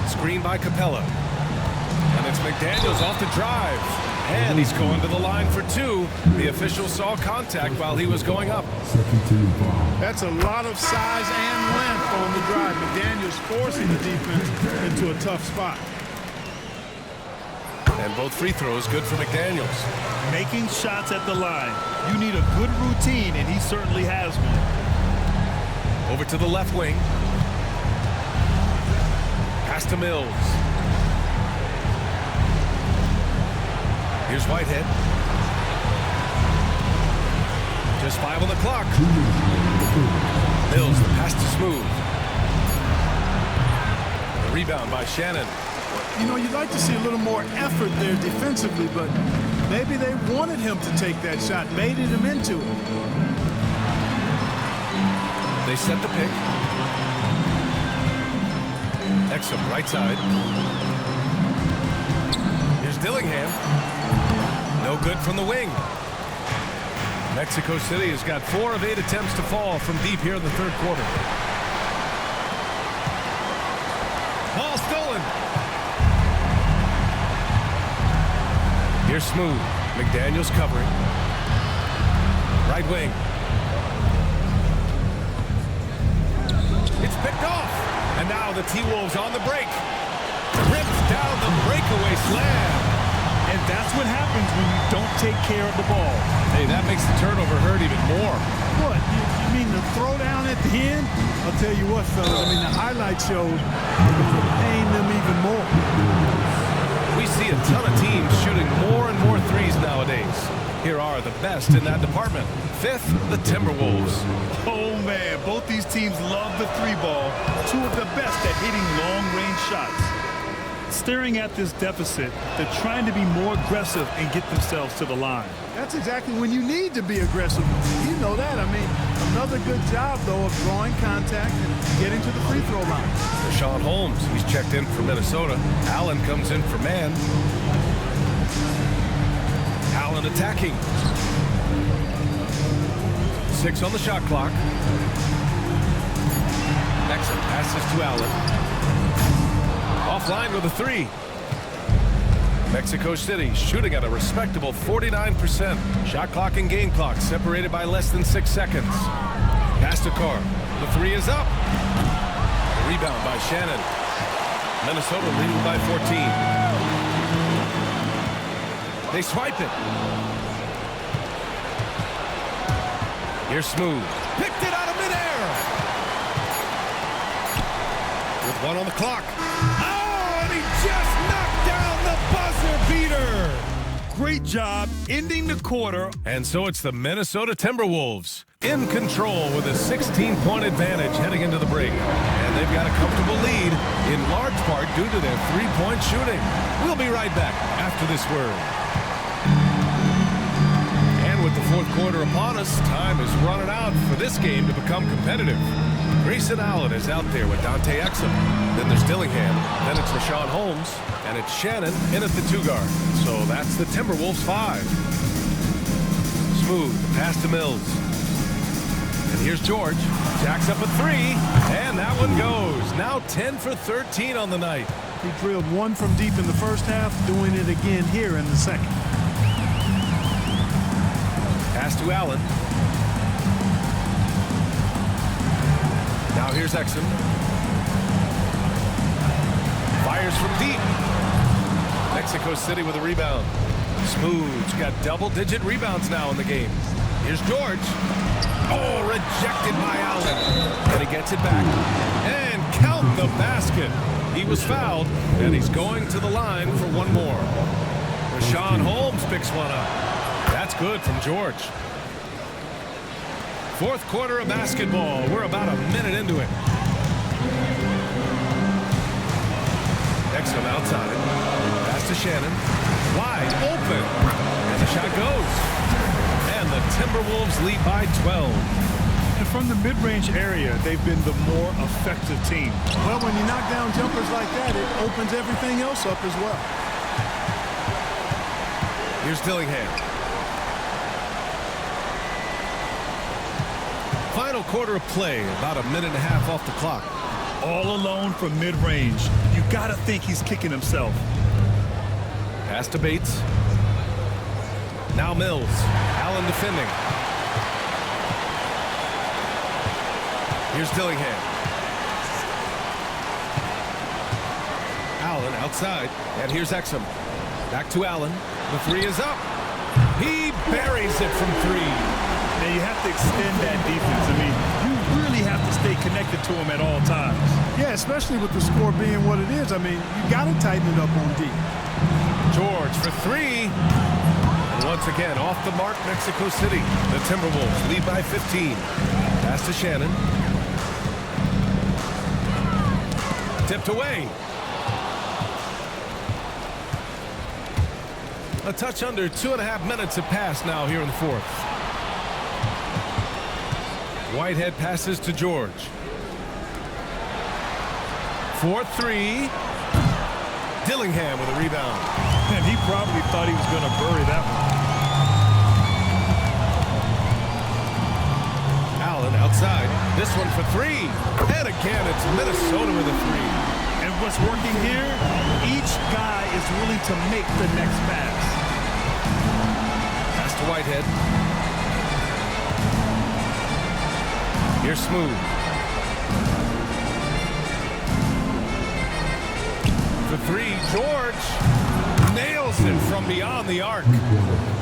B: Screen by Capella. And it's McDaniels off the drive. And he's going to the line for 2. The official saw contact while he was going up.
D: That's a lot of size and length on the drive. McDaniels forcing the defense into a tough spot.
B: And both free throws good for McDaniels.
C: Making shots at the line. You need a good routine, and he certainly has one.
B: Over to the left wing. Pass to Mills. Here's Whitehead. Just 5 on the clock. Mills, the pass to Smooth. The rebound by Shannon.
D: You know, you'd like to see a little more effort there defensively, but maybe they wanted him to take that shot, baited him into it.
B: They set the pick. Exum, right side. Here's Dillingham. No good from the wing. Mexico City has got 4 of 8 attempts to fall from deep here in the third quarter. Ball stolen. Here's Smooth. McDaniels covering. Right wing. It's picked off. And now the T-Wolves on the break. Ripped down the breakaway slam.
C: And that's what happens when you don't take care of the ball.
B: Hey, that makes the turnover hurt even more.
D: What? You mean the throwdown at the end? I'll tell you what, fellas. I mean, the highlight showed it was paying them even more.
B: We see a ton of teams shooting more and more threes nowadays. Here are the best in that department. 5th, the Timberwolves.
C: Oh, man, both these teams love the 3 ball. 2 of the best at hitting long-range shots. staring at this deficit, they're trying to be more aggressive and get themselves to the line.
D: That's exactly when you need to be aggressive. You know that. I mean, another good job, though, of drawing contact and getting to the free throw line.
B: Rashawn Holmes, he's checked in for Minnesota. Allen comes in for man. Allen attacking. 6 on the shot clock. Exum passes to Allen. Offline with a 3. Mexico City shooting at a respectable 49%. Shot clock and game clock separated by less than 6 seconds. Pass to Carr. The 3 is up. Rebound by Shannon. Minnesota leading by 14. They swipe it. Here's Smooth. Picked it out of midair. With 1 on the clock. Oh, and he just knocked down the buzzer beater.
C: Great job ending the quarter.
B: And so it's the Minnesota Timberwolves in control with a 16-point advantage heading into the break. And they've got a comfortable lead in large part due to their 3-point shooting. We'll be right back after this word. And with the fourth quarter upon us, time is running out for this game to become competitive. Grayson Allen is out there with Dante Exum. Then there's Dillingham. Then it's Rashawn Holmes. And it's Shannon in at the 2 guard. So that's the Timberwolves 5. Smooth. Pass to Mills. And here's George. Jacks up a 3. And that one goes. Now 10 for 13 on the night.
D: He drilled 1 from deep in the first half, doing it again here in the second.
B: Pass to Allen. Now here's Exum. Fires from deep. Mexico City with a rebound. Smooth's got double-digit rebounds now in the game. Here's George. Oh, rejected by Allen. And he gets it back. And count the basket. He was fouled, and he's going to the line for 1 more. Rashawn Holmes picks one up. That's good from George. Fourth quarter of basketball. We're about a minute into it. Exum outside. Pass to Shannon. Wide open. And the shot goes. And the Timberwolves lead by 12.
C: And from the mid-range area, they've been the more effective team.
D: Well, when you knock down jumpers like that, it opens everything else up as well.
B: Here's Dillingham. Final quarter of play, about a minute and a half off the clock.
C: All alone from mid-range. You got to think he's kicking himself.
B: Pass to Bates. Now Mills. Allen defending. Here's Dillingham. Allen outside. And here's Exum. Back to Allen. The 3 is up. He buries it from 3.
C: Now you have to extend that defense. I mean, you really have to stay connected to him at all times.
D: Yeah, especially with the score being what it is. I mean, you got to tighten it up on D.
B: George for 3. And once again, off the mark, Mexico City. The Timberwolves lead by 15. Pass to Shannon. Tipped away. A touch under 2.5 minutes have passed now here in the fourth. Whitehead passes to George. 4-3. Dillingham with a rebound.
C: And he probably thought he was going to bury that one.
B: Allen outside. This one for 3. And again, it's Minnesota with a 3.
C: And what's working here, each guy is willing to make the next pass.
B: Pass to Whitehead. Here's Smooth. For 3, George nails it from beyond the arc.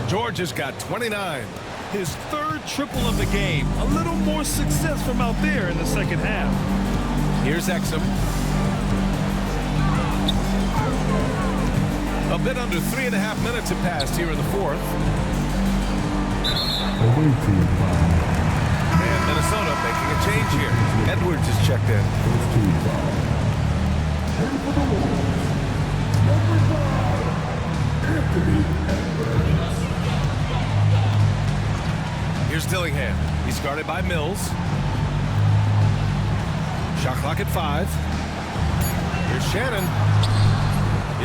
B: George has got 29.
C: His 3rd triple of the game. A little more success from out there in the second half.
B: Here's Exum. A bit under 3.5 minutes have passed here in the fourth. And Minnesota making a change here. Edwards is checked in. Here's Dillingham. He's guarded by Mills. Shot clock at 5. Here's Shannon.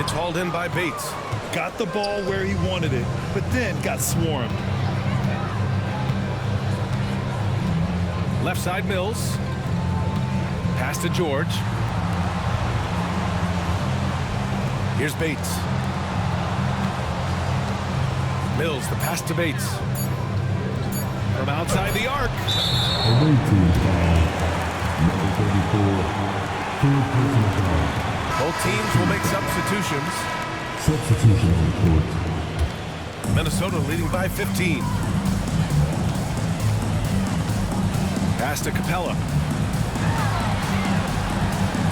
B: It's hauled in by Bates.
C: Got the ball where he wanted it, but then got swarmed.
B: Left side Mills. Pass to George. Here's Bates. Mills, the pass to Bates. From outside the arc. Both teams will make substitutions.
H: Substitution report.
B: Minnesota leading by 15. Pass to Capella.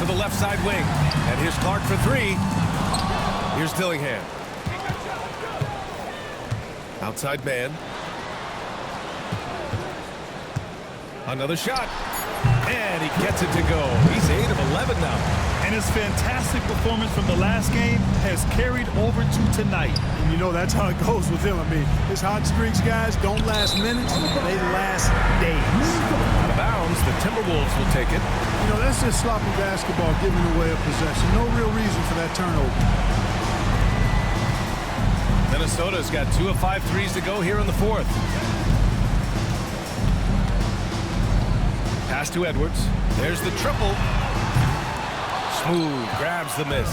B: To the left side wing. And here's Clark for 3. Here's Dillingham. Outside man. Another shot. And he gets it to go. He's 8 of 11 now.
C: And his fantastic performance from the last game has carried over to tonight.
D: And you know that's how it goes with him. I mean, his hot streaks, guys, don't last minutes. They last days.
B: Out of bounds, the Timberwolves will take it.
D: You know, that's just sloppy basketball, giving away a possession. No real reason for that turnover.
B: Minnesota's got 2 of 5 threes to go here in the 4th. Pass to Edwards. There's the triple. Smooth grabs the miss.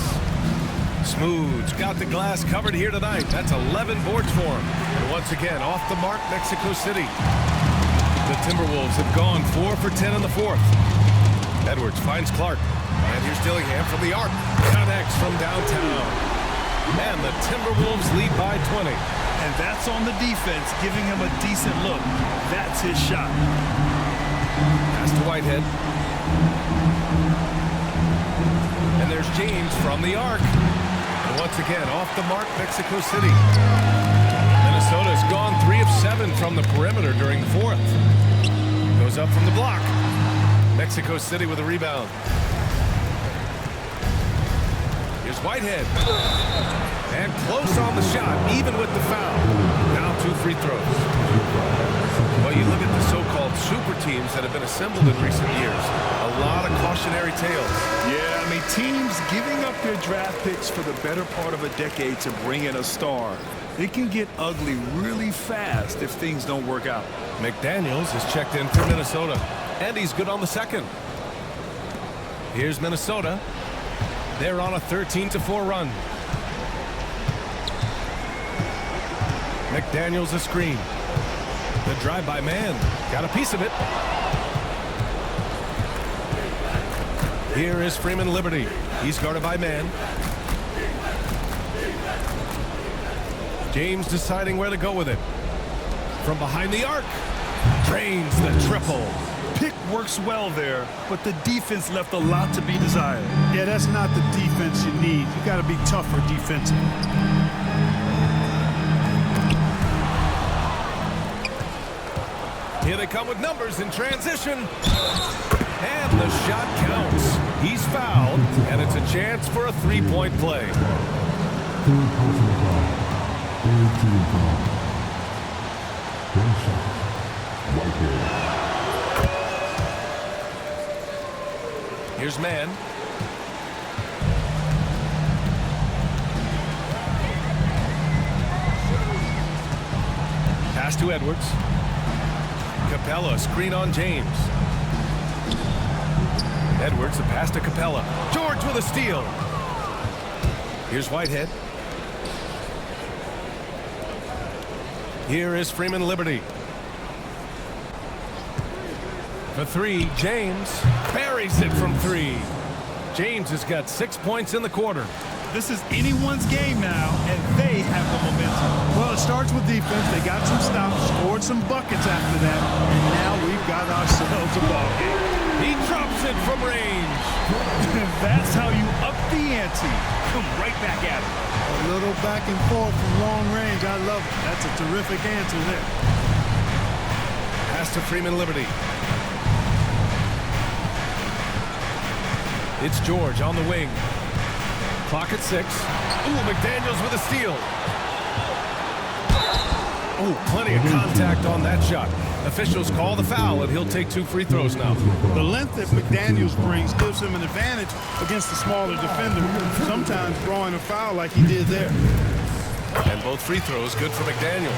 B: Smooth's got the glass covered here tonight. That's 11 boards for him. And once again, off the mark, Mexico City. The Timberwolves have gone 4 for 10 in the 4th. Edwards finds Clark. And here's Dillingham from the arc. Connects from downtown. And the Timberwolves lead by 20.
C: And that's on the defense, giving him a decent look. That's his shot.
B: Pass to Whitehead. And there's James from the arc. And once again, off the mark, Mexico City. Minnesota's gone 3 of 7 from the perimeter during the 4th. Goes up from the block. Mexico City with a rebound. Here's Whitehead. And close on the shot, even with the foul. Now 2 free throws. Well, you look at the so-called super teams that have been assembled in recent years. A lot of cautionary tales.
C: Yeah, I mean, teams giving up their draft picks for the better part of a decade to bring in a star. It can get ugly really fast if things don't work out.
B: McDaniels is checked in for Minnesota, and he's good on the second. Here's Minnesota. They're on a 13-4 run. McDaniels a screen. The drive by man. Got a piece of it. Here is Freeman Liberty. He's guarded by man. James deciding where to go with it. From behind the arc. Drains the triple.
C: Pick works well there, but the defense left a lot to be desired.
D: Yeah, that's not the defense you need. You got to be tougher defensively.
B: Here they come with numbers in transition. And the shot counts. He's fouled, and it's a chance for a 3-point play. Here's man. Pass to Edwards. Capella, screen on James. Edwards, the pass to Capella. George with a steal. Here's Whitehead. Here is Freeman Liberty. For 3, James buries it from 3. James has got 6 points in the quarter.
C: This is anyone's game now, and they have the momentum.
D: Well, it starts with defense. They got some stops, scored some buckets after that, and now we've got ourselves a ball game.
B: He drops it from range.
C: That's how you up the ante. Come right back at it.
D: A little back and forth from long range. I love it. That's a terrific answer there.
B: Pass to Freeman Liberty. It's George on the wing. Clock at 6. Ooh, McDaniels with a steal. Ooh, plenty of contact on that shot. Officials call the foul, and he'll take 2 free throws now.
D: The length that McDaniels brings gives him an advantage against the smaller defender, sometimes drawing a foul like he did there.
B: And both free throws good for McDaniels.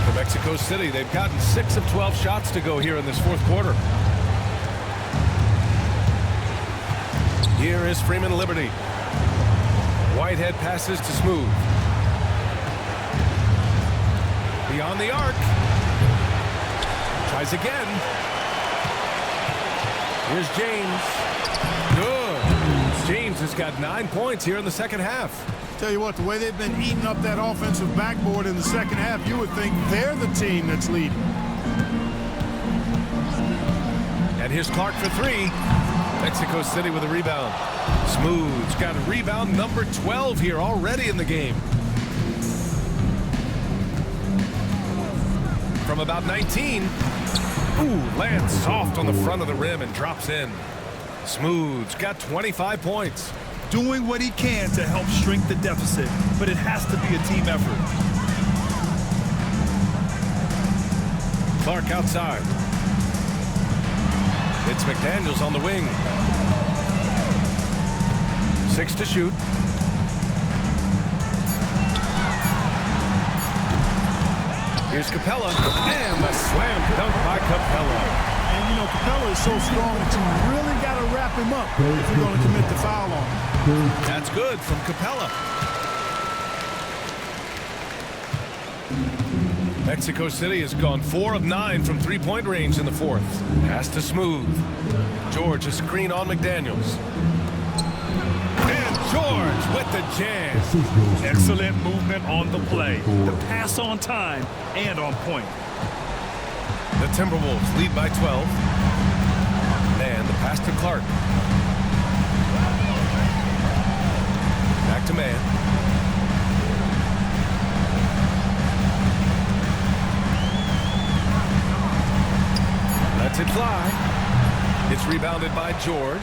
B: For Mexico City, they've gotten 6 of 12 shots to go here in this fourth quarter. Here is Freeman Liberty. Whitehead passes to Smooth. Beyond the arc. Tries again. Here's James. Good. James has got 9 points here in the second half.
D: Tell you what, the way they've been eating up that offensive backboard in the second half, you would think they're the team that's leading.
B: And here's Clark for 3. Mexico City with a rebound. Smooth's got a rebound number 12 here already in the game. From about 19. Ooh, lands soft on the front of the rim and drops in. Smooth's got 25 points.
C: Doing what he can to help shrink the deficit, but it has to be a team effort.
B: Clark outside. It's McDaniels on the wing. 6 to shoot. Here's Capella, and a slam dunk by Capella.
D: And you know, Capella is so strong that you really got to wrap him up if you're going to commit the foul on him.
B: That's good from Capella. Mexico City has gone 4 of 9 from three-point range in the fourth. Pass to Smooth. George, a screen on McDaniels. And George with the jam.
C: Excellent movement on the play. The pass on time and on point.
B: The Timberwolves lead by 12. And the pass to Clark. Back to Man. Lets it fly. It's rebounded by George.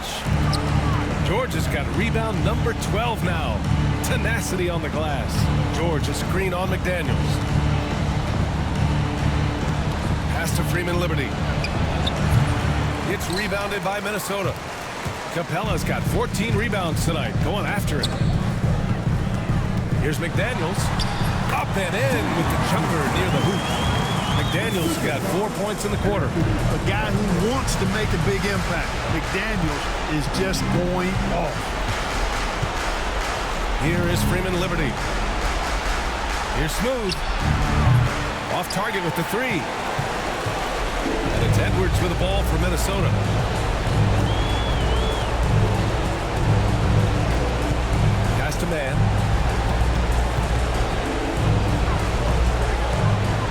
B: George has got rebound number 12 now. Tenacity on the glass. George, a screen on McDaniels. Pass to Freeman Liberty. It's rebounded by Minnesota. Capella's got 14 rebounds tonight, going after it. Here's McDaniels. Up and in with the jumper near the hoop. McDaniels got 4 points in the quarter.
D: A guy who wants to make a big impact. McDaniels is just going off.
B: Here is Freeman Liberty. Here's Smooth. Off target with the 3. And it's Edwards with the ball for Minnesota. Pass to Man.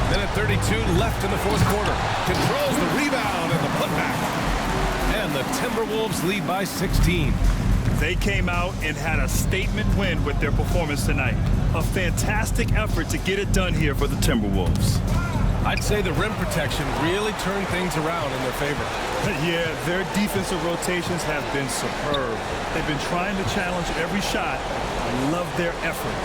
B: Minute 32 left in the fourth quarter. Controls the rebound and the putback. And the Timberwolves lead by 16.
C: They came out and had a statement win with their performance tonight. A fantastic effort to get it done here for the Timberwolves.
B: I'd say the rim protection really turned things around in their favor.
C: Yeah, their defensive rotations have been superb. They've been trying to challenge every shot. I love their effort.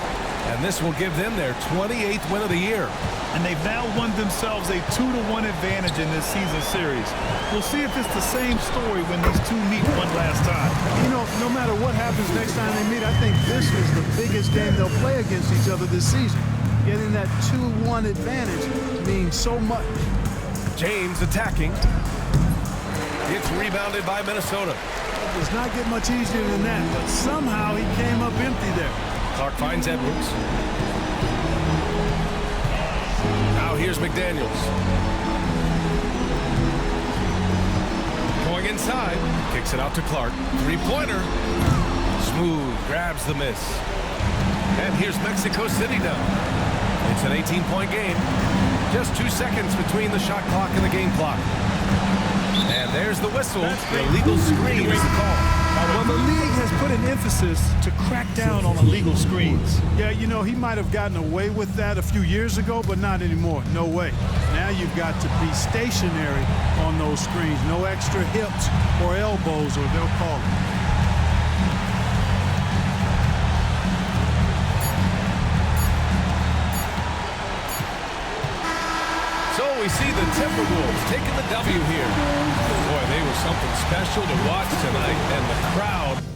B: And this will give them their 28th win of the year.
C: And they've now won themselves a 2-1 advantage in this season series. We'll see if it's the same story when these two meet one last time.
D: You know, no matter what happens next time they meet, I think this is the biggest game they'll play against each other this season. Getting that 2-1 advantage means so much.
B: James attacking. It's rebounded by Minnesota.
D: It does not get much easier than that, but somehow he came up empty there.
B: Clark finds Edwards. Now here's McDaniels. Going inside. Kicks it out to Clark. Three-pointer. Smooth. Grabs the miss. And here's Mexico City now. It's an 18-point game. Just 2 seconds between the shot clock and the game clock. And there's the whistle. The illegal screen is the call.
C: Well, the league has put an emphasis to crack down on illegal screens.
D: Yeah, you know, he might have gotten away with that a few years ago, but not anymore. No way. Now you've got to be stationary on those screens. No extra hips or elbows, or they'll call it.
B: see the Timberwolves taking the W here. Boy, they were something special to watch tonight, and the crowd